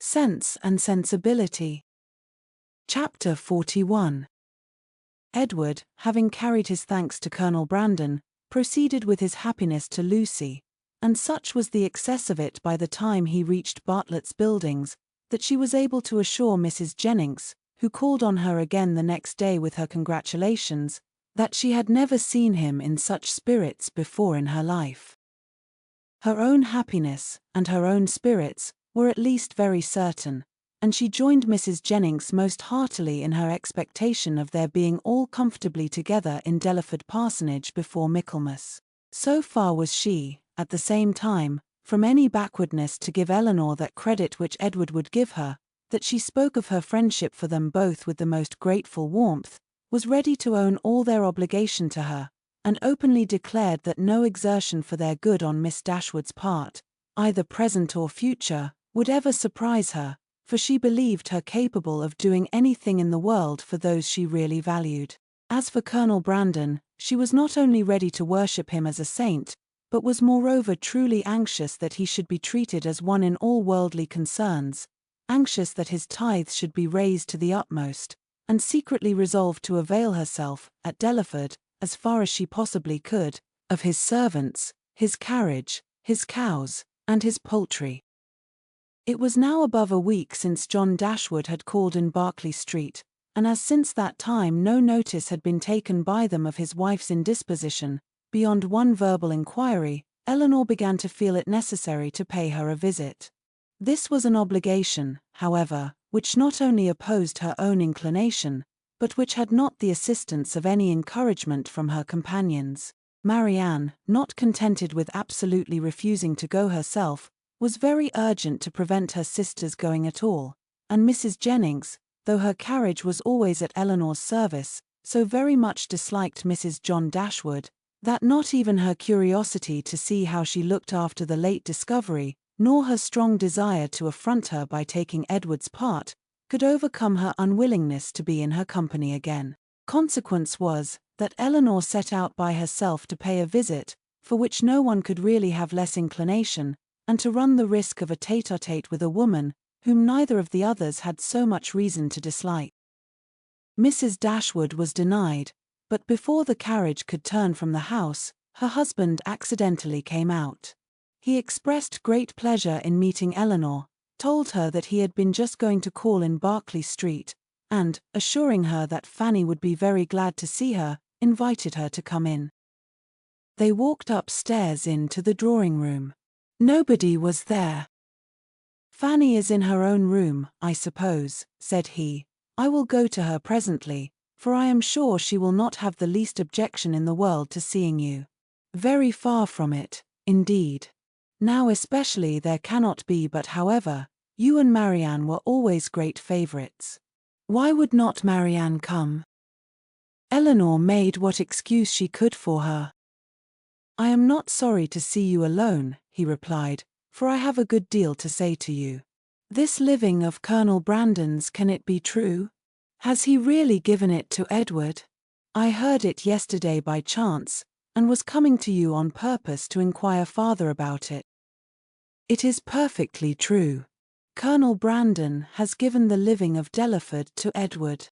Sense and Sensibility Chapter 41. Edward, having carried his thanks to Colonel Brandon, proceeded with his happiness to Lucy, and such was the excess of it by the time he reached Bartlett's Buildings, that she was able to assure Mrs. Jennings, who called on her again the next day with her congratulations, that she had never seen him in such spirits before in her life. Her own happiness, and her own spirits, were at least very certain, and she joined Mrs. Jennings most heartily in her expectation of their being all comfortably together in Delaford Parsonage before Michaelmas. So far was she, at the same time, from any backwardness to give Eleanor that credit which Edward would give her, that she spoke of her friendship for them both with the most grateful warmth, was ready to own all their obligation to her, and openly declared that no exertion for their good on Miss Dashwood's part, either present or future, would ever surprise her, for she believed her capable of doing anything in the world for those she really valued. As for Colonel Brandon, she was not only ready to worship him as a saint, but was moreover truly anxious that he should be treated as one in all worldly concerns, anxious that his tithes should be raised to the utmost, and secretly resolved to avail herself, at Delaford, as far as she possibly could, of his servants, his carriage, his cows, and his poultry. It was now above a week since John Dashwood had called in Berkeley Street, and as since that time no notice had been taken by them of his wife's indisposition, beyond one verbal inquiry, Eleanor began to feel it necessary to pay her a visit. This was an obligation, however, which not only opposed her own inclination, but which had not the assistance of any encouragement from her companions. Marianne, not contented with absolutely refusing to go herself, was very urgent to prevent her sister's going at all, and Mrs. Jennings, though her carriage was always at Eleanor's service, so very much disliked Mrs. John Dashwood, that not even her curiosity to see how she looked after the late discovery, nor her strong desire to affront her by taking Edward's part, could overcome her unwillingness to be in her company again. Consequence was, that Eleanor set out by herself to pay a visit, for which no one could really have less inclination, and to run the risk of a tete-a-tete with a woman, whom neither of the others had so much reason to dislike. Mrs. Dashwood was denied, but before the carriage could turn from the house, her husband accidentally came out. He expressed great pleasure in meeting Eleanor, told her that he had been just going to call in Berkeley Street, and, assuring her that Fanny would be very glad to see her, invited her to come in. They walked upstairs into the drawing-room. Nobody was there. "Fanny is in her own room, I suppose," said he. "I will go to her presently, for I am sure she will not have the least objection in the world to seeing you." "Very far from it, indeed. Now especially there cannot be, but however, you and Marianne were always great favourites. Why would not Marianne come?" Eleanor made what excuse she could for her. "I am not sorry to see you alone," he replied, "for I have a good deal to say to you. This living of Colonel Brandon's, can it be true? Has he really given it to Edward? I heard it yesterday by chance, and was coming to you on purpose to inquire farther about it." "It is perfectly true. Colonel Brandon has given the living of Delaford to Edward."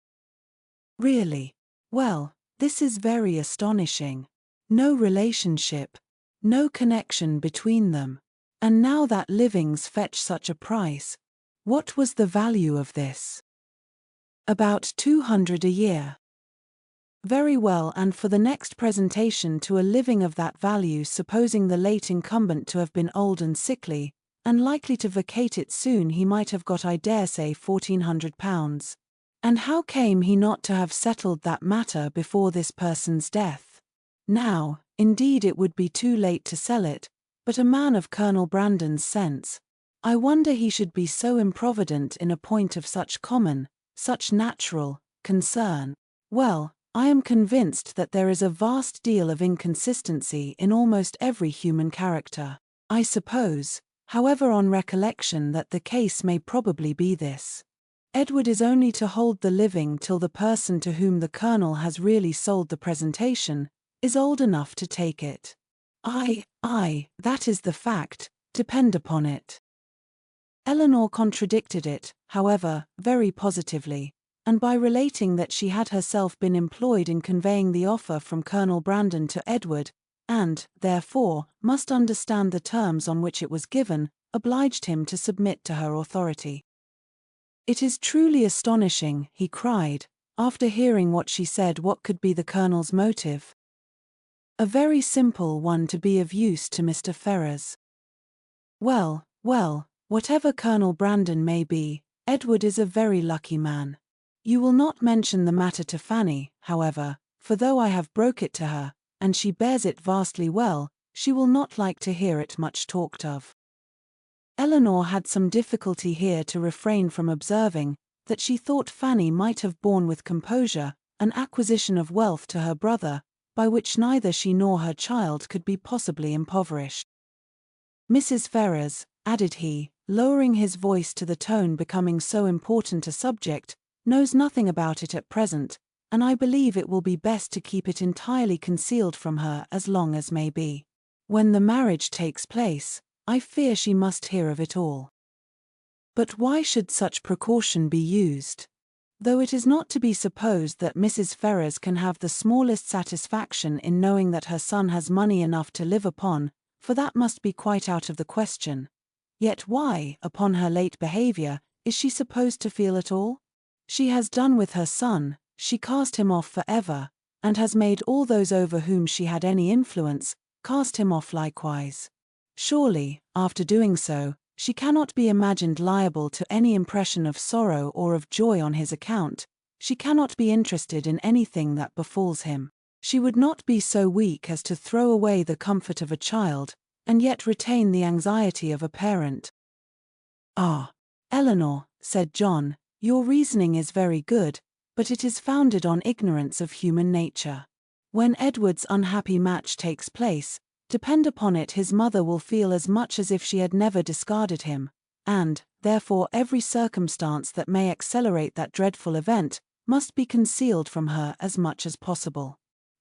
"Really? Well, this is very astonishing. No relationship, no connection between them, and now that livings fetch such a price. What was the value of this?" "About 200 a year." "Very well, and for the next presentation to a living of that value, supposing the late incumbent to have been old and sickly, and likely to vacate it soon, he might have got, I dare say, £1,400. And how came he not to have settled that matter before this person's death? Now, indeed it would be too late to sell it, but a man of Colonel Brandon's sense, I wonder he should be so improvident in a point of such common, such natural, concern. Well, I am convinced that there is a vast deal of inconsistency in almost every human character. I suppose, however, on recollection, that the case may probably be this. Edward is only to hold the living till the person to whom the Colonel has really sold the presentation is old enough to take it. Aye, that is the fact, depend upon it." Eleanor contradicted it, however, very positively, and by relating that she had herself been employed in conveying the offer from Colonel Brandon to Edward, and, therefore, must understand the terms on which it was given, obliged him to submit to her authority. "It is truly astonishing," he cried, after hearing what she said. "What could be the Colonel's motive?" "A very simple one: to be of use to Mr. Ferrars." "Well, well, whatever Colonel Brandon may be, Edward is a very lucky man. You will not mention the matter to Fanny, however, for though I have broke it to her, and she bears it vastly well, she will not like to hear it much talked of." Eleanor had some difficulty here to refrain from observing that she thought Fanny might have borne with composure an acquisition of wealth to her brother, by which neither she nor her child could be possibly impoverished. "Mrs. Ferrars," added he, lowering his voice to the tone becoming so important a subject, "knows nothing about it at present, and I believe it will be best to keep it entirely concealed from her as long as may be. When the marriage takes place, I fear she must hear of it all." But why should such precaution be used? Though it is not to be supposed that Mrs. Ferrars can have the smallest satisfaction in knowing that her son has money enough to live upon, for that must be quite out of the question. Yet why, upon her late behavior, is she supposed to feel at all? She has done with her son, she cast him off forever, and has made all those over whom she had any influence cast him off likewise. Surely, after doing so, she cannot be imagined liable to any impression of sorrow or of joy on his account. She cannot be interested in anything that befalls him. She would not be so weak as to throw away the comfort of a child, and yet retain the anxiety of a parent. "Ah, Eleanor," said John, "your reasoning is very good, but it is founded on ignorance of human nature. When Edward's unhappy match takes place, depend upon it his mother will feel as much as if she had never discarded him, and, therefore, every circumstance that may accelerate that dreadful event must be concealed from her as much as possible.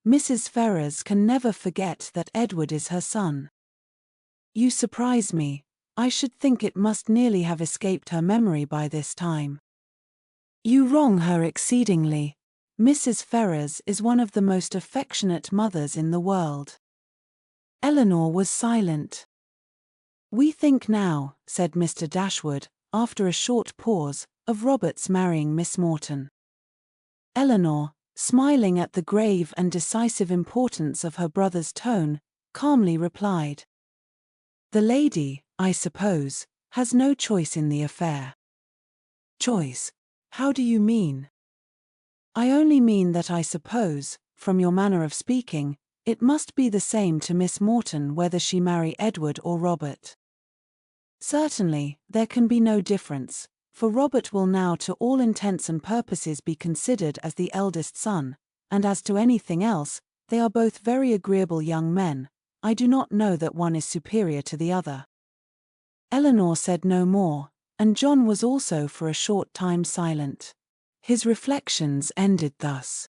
Mrs. Ferrars can never forget that Edward is her son." "You surprise me. I should think it must nearly have escaped her memory by this time." "You wrong her exceedingly. Mrs. Ferrars is one of the most affectionate mothers in the world." Eleanor was silent. "We think now," said Mr. Dashwood, after a short pause, "of Robert's marrying Miss Morton." Eleanor, smiling at the grave and decisive importance of her brother's tone, calmly replied, "The lady, I suppose, has no choice in the affair." "Choice? How do you mean?" "I only mean that I suppose, from your manner of speaking, it must be the same to Miss Morton whether she marry Edward or Robert." "Certainly, there can be no difference, for Robert will now to all intents and purposes be considered as the eldest son, and as to anything else, they are both very agreeable young men. I do not know that one is superior to the other." Eleanor said no more, and John was also for a short time silent. His reflections ended thus.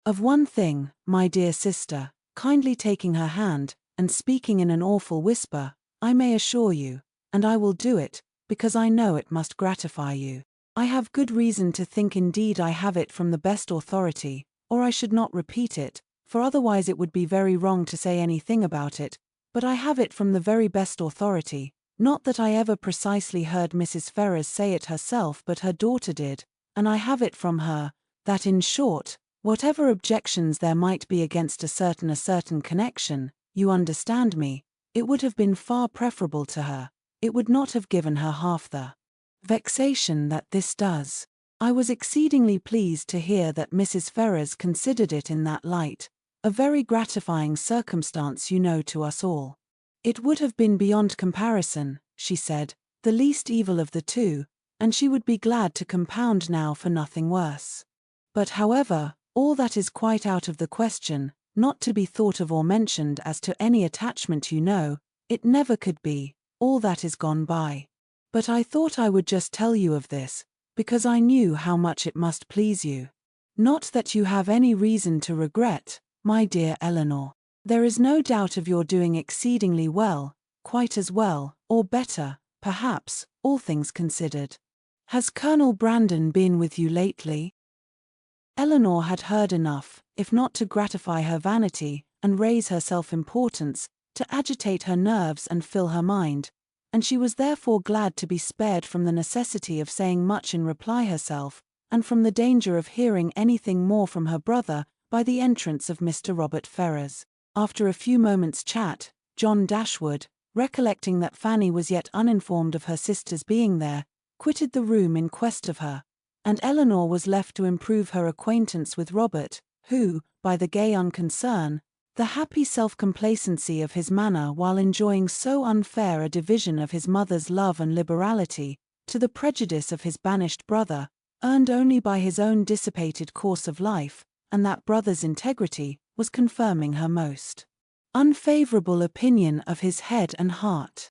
"Of one thing, my dear sister," kindly taking her hand, and speaking in an awful whisper, "I may assure you, and I will do it, because I know it must gratify you. I have good reason to think, indeed I have it from the best authority, or I should not repeat it, for otherwise it would be very wrong to say anything about it, but I have it from the very best authority, not that I ever precisely heard Mrs. Ferrars say it herself, but her daughter did, and I have it from her, that in short, whatever objections there might be against a certain connection, you understand me, it would have been far preferable to her, it would not have given her half the vexation that this does." I was exceedingly pleased to hear that Mrs. Ferrars considered it in that light, a very gratifying circumstance, you know, to us all. "It would have been beyond comparison," she said, "the least evil of the two, and she would be glad to compound now for nothing worse. But however, all that is quite out of the question, not to be thought of or mentioned as to any attachment, you know, it never could be, all that is gone by. But I thought I would just tell you of this, because I knew how much it must please you. Not that you have any reason to regret, my dear Eleanor. There is no doubt of your doing exceedingly well, quite as well, or better, perhaps, all things considered. Has Colonel Brandon been with you lately? Eleanor had heard enough, if not to gratify her vanity and raise her self-importance, to agitate her nerves and fill her mind, and she was therefore glad to be spared from the necessity of saying much in reply herself, and from the danger of hearing anything more from her brother, by the entrance of Mr. Robert Ferrars. After a few moments' chat, John Dashwood, recollecting that Fanny was yet uninformed of her sister's being there, quitted the room in quest of her, and Eleanor was left to improve her acquaintance with Robert, who, by the gay unconcern, the happy self-complacency of his manner while enjoying so unfair a division of his mother's love and liberality, to the prejudice of his banished brother, earned only by his own dissipated course of life, and that brother's integrity, was confirming her most unfavorable opinion of his head and heart.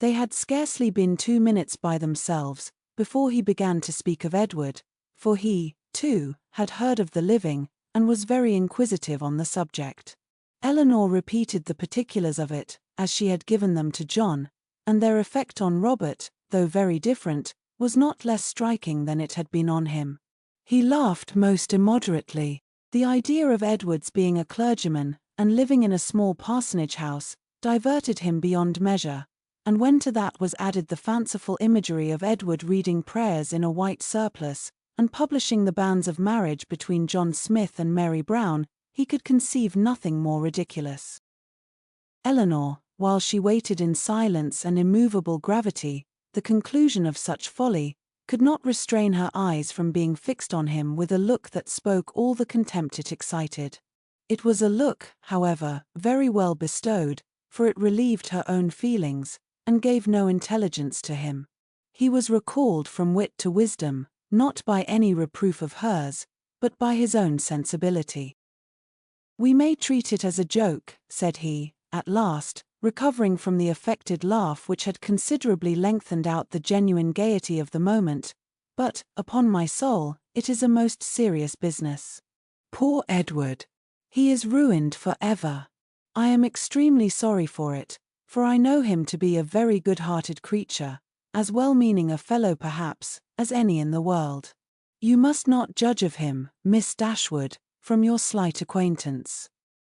They had scarcely been 2 minutes by themselves, before he began to speak of Edward, for he, too, had heard of the living, and was very inquisitive on the subject. Eleanor repeated the particulars of it, as she had given them to John, and their effect on Robert, though very different, was not less striking than it had been on him. He laughed most immoderately. The idea of Edward's being a clergyman, and living in a small parsonage house, diverted him beyond measure, and when to that was added the fanciful imagery of Edward reading prayers in a white surplice, and publishing the banns of marriage between John Smith and Mary Brown, he could conceive nothing more ridiculous. Eleanor, while she waited in silence and immovable gravity, the conclusion of such folly, could not restrain her eyes from being fixed on him with a look that spoke all the contempt it excited. It was a look, however, very well bestowed, for it relieved her own feelings, and gave no intelligence to him. He was recalled from wit to wisdom, not by any reproof of hers, but by his own sensibility. "We may treat it as a joke," said he, at last, recovering from the affected laugh which had considerably lengthened out the genuine gaiety of the moment, "but, upon my soul, it is a most serious business. Poor Edward! He is ruined for ever. I am extremely sorry for it, for I know him to be a very good-hearted creature, as well-meaning a fellow perhaps, as any in the world. You must not judge of him, Miss Dashwood, from your slight acquaintance.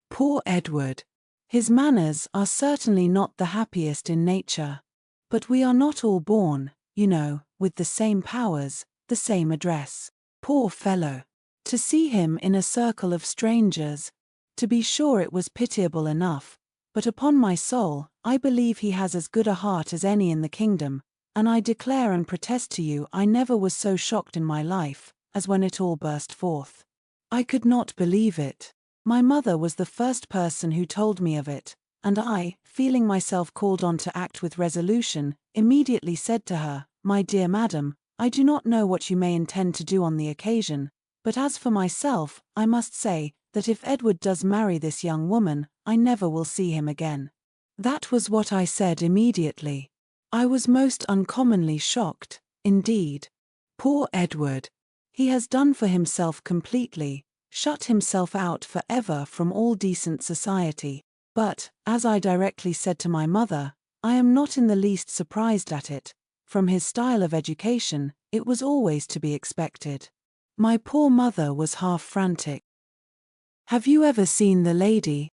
Poor Edward! His manners are certainly not the happiest in nature. But we are not all born, you know, with the same powers, the same address. Poor fellow! To see him in a circle of strangers, to be sure it was pitiable enough, but upon my soul, I believe he has as good a heart as any in the kingdom, and I declare and protest to you I never was so shocked in my life, as when it all burst forth. I could not believe it. My mother was the first person who told me of it, and I, feeling myself called on to act with resolution, immediately said to her, 'My dear madam, I do not know what you may intend to do on the occasion, but as for myself, I must say, that if Edward does marry this young woman, I never will see him again.' That was what I said immediately. I was most uncommonly shocked, indeed. Poor Edward! He has done for himself completely, shut himself out for ever from all decent society. But, as I directly said to my mother, I am not in the least surprised at it. From his style of education, it was always to be expected." My poor mother was half frantic. "Have you ever seen the lady?"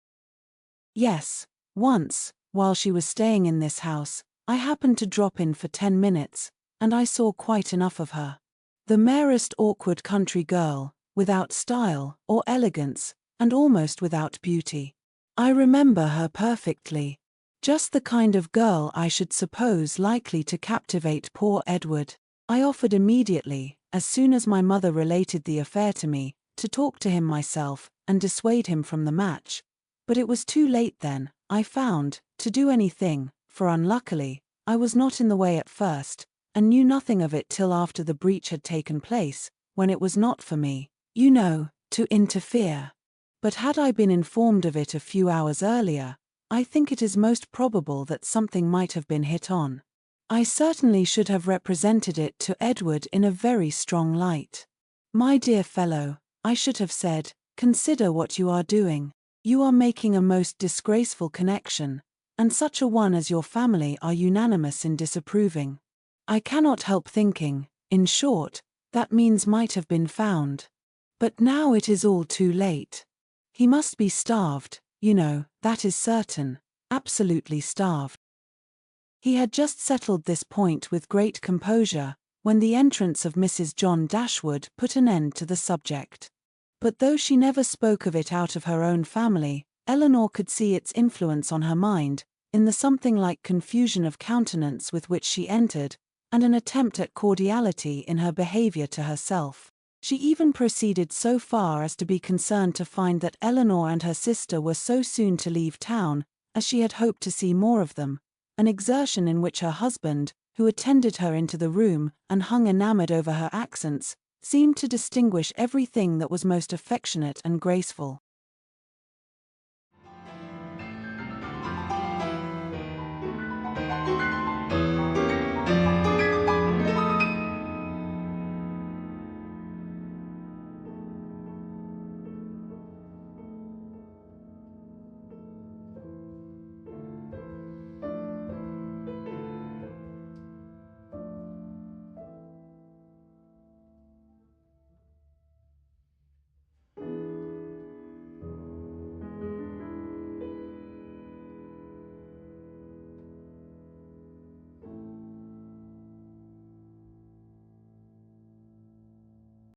"Yes, once, while she was staying in this house. I happened to drop in for 10 minutes, and I saw quite enough of her. The merest awkward country girl, without style or elegance, and almost without beauty. I remember her perfectly. Just the kind of girl I should suppose likely to captivate poor Edward. I offered immediately, as soon as my mother related the affair to me, to talk to him myself, and dissuade him from the match. But it was too late then, I found, to do anything, for unluckily, I was not in the way at first, and knew nothing of it till after the breach had taken place, when it was not for me, you know, to interfere. But had I been informed of it a few hours earlier, I think it is most probable that something might have been hit on. I certainly should have represented it to Edward in a very strong light. 'My dear fellow,' I should have said, 'consider what you are doing. You are making a most disgraceful connection, and such a one as your family are unanimous in disapproving. I cannot help thinking, in short, that means might have been found. But now it is all too late. He must be starved, you know, that is certain, absolutely starved. He had just settled this point with great composure, when the entrance of Mrs. John Dashwood put an end to the subject. But though she never spoke of it out of her own family, Elinor could see its influence on her mind, in the something like confusion of countenance with which she entered, and an attempt at cordiality in her behavior to herself. She even proceeded so far as to be concerned to find that Elinor and her sister were so soon to leave town, as she had hoped to see more of them, an exertion in which her husband, who attended her into the room, and hung enamoured over her accents, seemed to distinguish everything that was most affectionate and graceful.